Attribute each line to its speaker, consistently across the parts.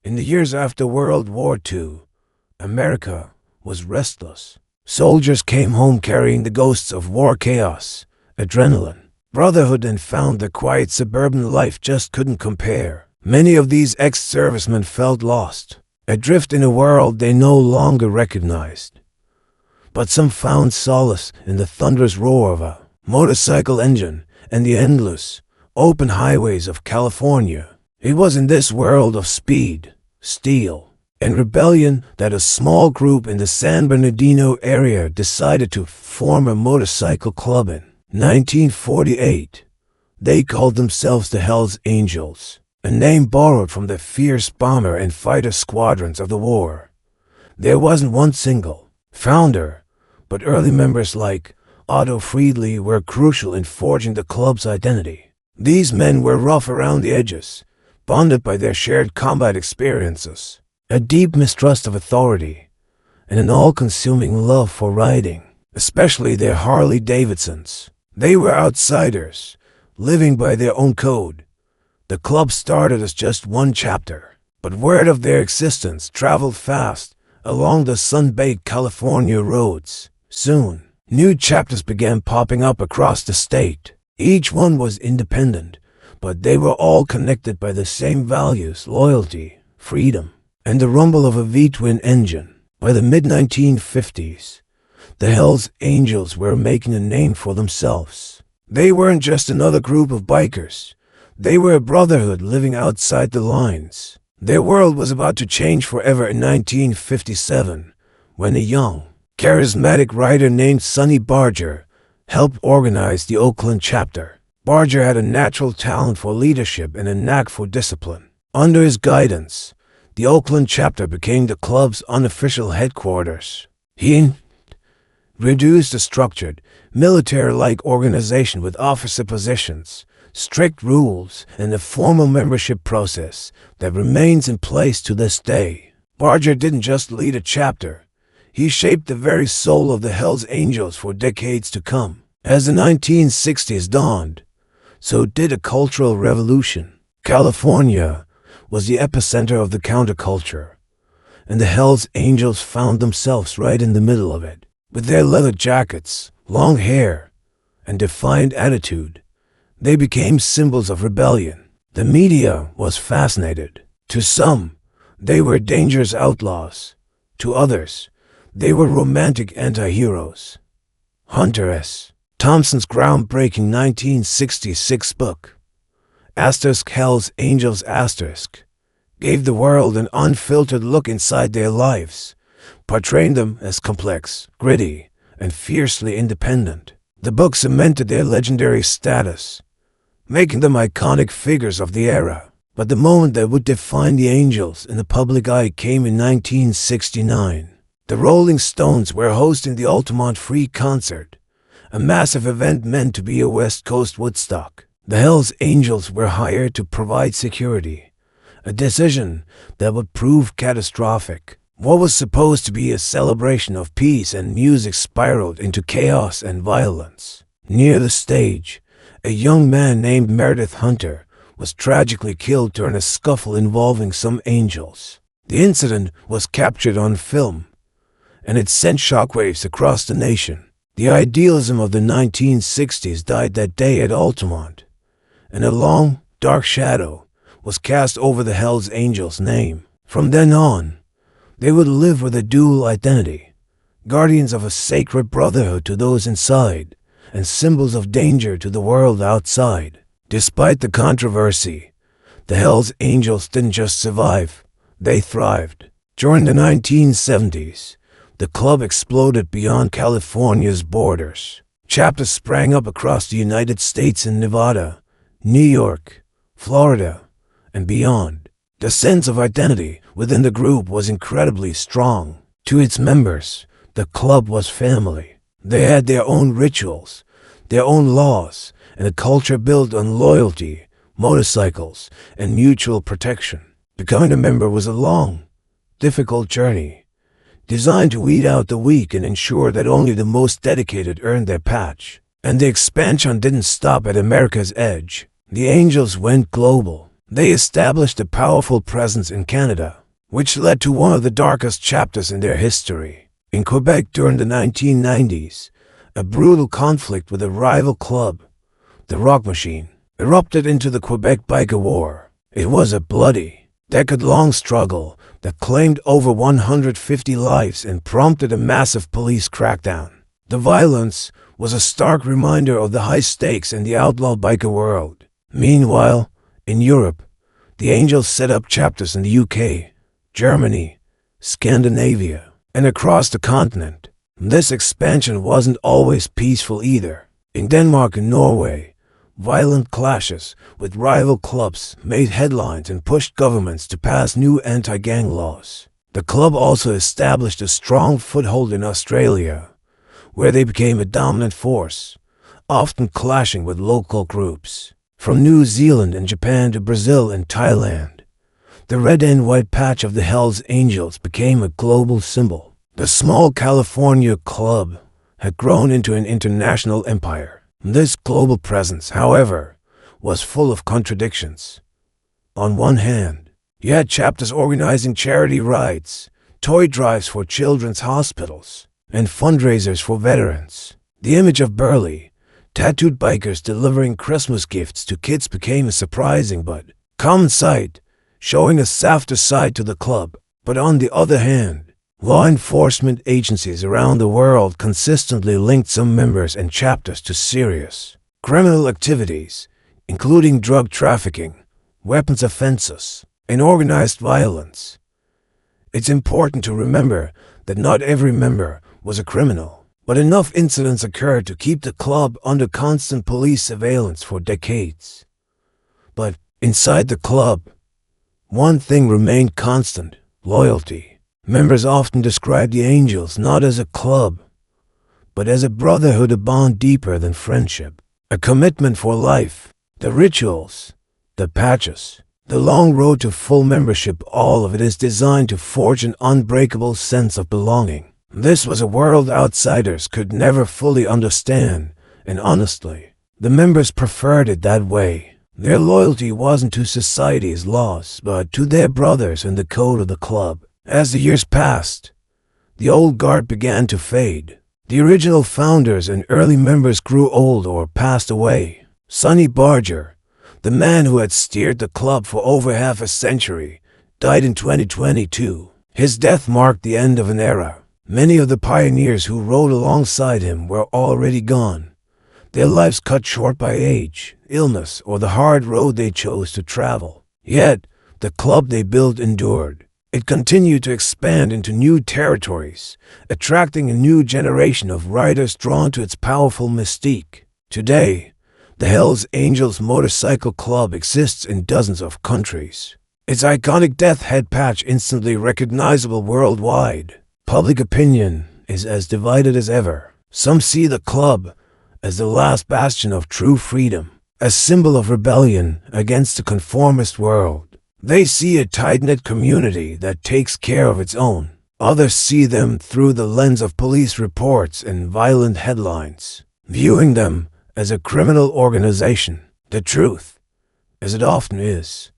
Speaker 1: In the years after World War II, America was restless. Soldiers came home carrying the ghosts of war chaos, adrenaline, brotherhood, and found the quiet suburban life just couldn't compare. Many of these ex-servicemen felt lost, adrift in a world they no longer recognized. But some found solace in the thunderous roar of a motorcycle engine and the endless, open highways of California. It was in this world of speed, steel, and rebellion that a small group in the San Bernardino area decided to form a motorcycle club in 1948. They called themselves the Hells Angels, a name borrowed from the fierce bomber and fighter squadrons of the war. There wasn't one single founder, but early members like Otto Friedli were crucial in forging the club's identity. These men were rough around the edges, bonded by their shared combat experiences, a deep mistrust of authority, and an all-consuming love for riding, especially their Harley-Davidsons. They were outsiders, living by their own code. The club started as just one chapter, but word of their existence traveled fast along the sun-baked California roads. Soon, new chapters began popping up across the state. Each one was independent, but they were all connected by the same values: loyalty, freedom, and the rumble of a V-twin engine. By the mid-1950s, the Hells Angels were making a name for themselves. They weren't just another group of bikers. They were a brotherhood living outside the lines. Their world was about to change forever in 1957, when a young, charismatic rider named Sonny Barger helped organize the Oakland chapter. Barger had a natural talent for leadership and a knack for discipline. Under his guidance, the Oakland chapter became the club's unofficial headquarters. He introduced a structured, military-like organization with officer positions, strict rules, and a formal membership process that remains in place to this day. Barger didn't just lead a chapter. He shaped the very soul of the Hells Angels for decades to come. As the 1960s dawned, so did a cultural revolution. California was the epicenter of the counterculture, and the Hells Angels found themselves right in the middle of it. With their leather jackets, long hair, and defiant attitude, they became symbols of rebellion. The media was fascinated. To some, they were dangerous outlaws. To others, they were romantic anti-heroes. Hunter S. Thompson's groundbreaking 1966 book, *Hells Angels*, gave the world an unfiltered look inside their lives, portraying them as complex, gritty, and fiercely independent. The book cemented their legendary status, making them iconic figures of the era. But the moment that would define the Angels in the public eye came in 1969. The Rolling Stones were hosting the Altamont Free Concert, a massive event meant to be a West Coast Woodstock. The Hells Angels were hired to provide security, a decision that would prove catastrophic. What was supposed to be a celebration of peace and music spiraled into chaos and violence. Near the stage, a young man named Meredith Hunter was tragically killed during a scuffle involving some angels. The incident was captured on film, and it sent shockwaves across the nation. The idealism of the 1960s died that day at Altamont, and a long, dark shadow was cast over the Hells Angels' name. From then on, they would live with a dual identity, guardians of a sacred brotherhood to those inside, and symbols of danger to the world outside. Despite the controversy, the Hells Angels didn't just survive, they thrived. During the 1970s, the club exploded beyond California's borders. Chapters sprang up across the United States in Nevada, New York, Florida, and beyond. The sense of identity within the group was incredibly strong. To its members, the club was family. They had their own rituals, their own laws, and a culture built on loyalty, motorcycles, and mutual protection. Becoming a member was a long, difficult journey, designed to weed out the weak and ensure that only the most dedicated earned their patch. And the expansion didn't stop at America's edge. The Angels went global. They established a powerful presence in Canada, which led to one of the darkest chapters in their history. In Quebec during the 1990s, a brutal conflict with a rival club, the Rock Machine, erupted into the Quebec Biker War. It was a bloody, decade-long struggle that claimed over 150 lives and prompted a massive police crackdown. The violence was a stark reminder of the high stakes in the outlaw biker world. Meanwhile, in Europe, the Angels set up chapters in the UK, Germany, Scandinavia, and across the continent. This expansion wasn't always peaceful either. In Denmark and Norway, violent clashes with rival clubs made headlines and pushed governments to pass new anti-gang laws. The club also established a strong foothold in Australia, where they became a dominant force, often clashing with local groups. From New Zealand and Japan to Brazil and Thailand, the red and white patch of the Hells Angels became a global symbol. The small California club had grown into an international empire. This global presence, however, was full of contradictions. On one hand, you had chapters organizing charity rides, toy drives for children's hospitals, and fundraisers for veterans. The image of burly, tattooed bikers delivering Christmas gifts to kids became a surprising but common sight, showing a softer side to the club. But on the other hand, law enforcement agencies around the world consistently linked some members and chapters to serious criminal activities, including drug trafficking, weapons offenses, and organized violence. It's important to remember that not every member was a criminal, but enough incidents occurred to keep the club under constant police surveillance for decades. But inside the club, one thing remained constant: loyalty. Members often described the Angels not as a club, but as a brotherhood, a bond deeper than friendship, a commitment for life. The rituals, the patches, the long road to full membership, all of it is designed to forge an unbreakable sense of belonging. This was a world outsiders could never fully understand, and honestly, the members preferred it that way. Their loyalty wasn't to society's laws, but to their brothers and the code of the club. As the years passed, the old guard began to fade. The original founders and early members grew old or passed away. Sonny Barger, the man who had steered the club for over half a century, died in 2022. His death marked the end of an era. Many of the pioneers who rode alongside him were already gone, their lives cut short by age, illness, or the hard road they chose to travel. Yet, the club they built endured. It continued to expand into new territories, attracting a new generation of riders drawn to its powerful mystique. Today, the Hells Angels Motorcycle Club exists in dozens of countries. Its iconic death head patch instantly recognizable worldwide. Public opinion is as divided as ever. Some see the club as the last bastion of true freedom, a symbol of rebellion against the conformist world. They see a tight-knit community that takes care of its own. Others see them through the lens of police reports and violent headlines, viewing them as a criminal organization. The truth, as it often is,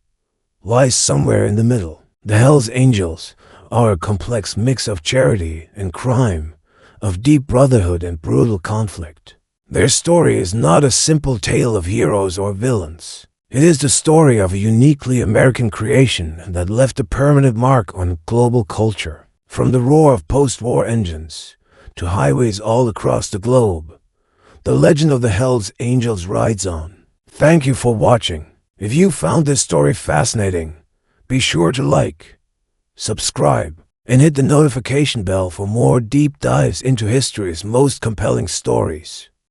Speaker 1: lies somewhere in the middle. The Hells Angels are a complex mix of charity and crime, of deep brotherhood and brutal conflict. Their story is not a simple tale of heroes or villains. It is the story of a uniquely American creation that left a permanent mark on global culture. From the roar of post-war engines to highways all across the globe, the legend of the Hells Angels rides on. Thank you for watching. If you found this story fascinating, be sure to like, subscribe, and hit the notification bell for more deep dives into history's most compelling stories.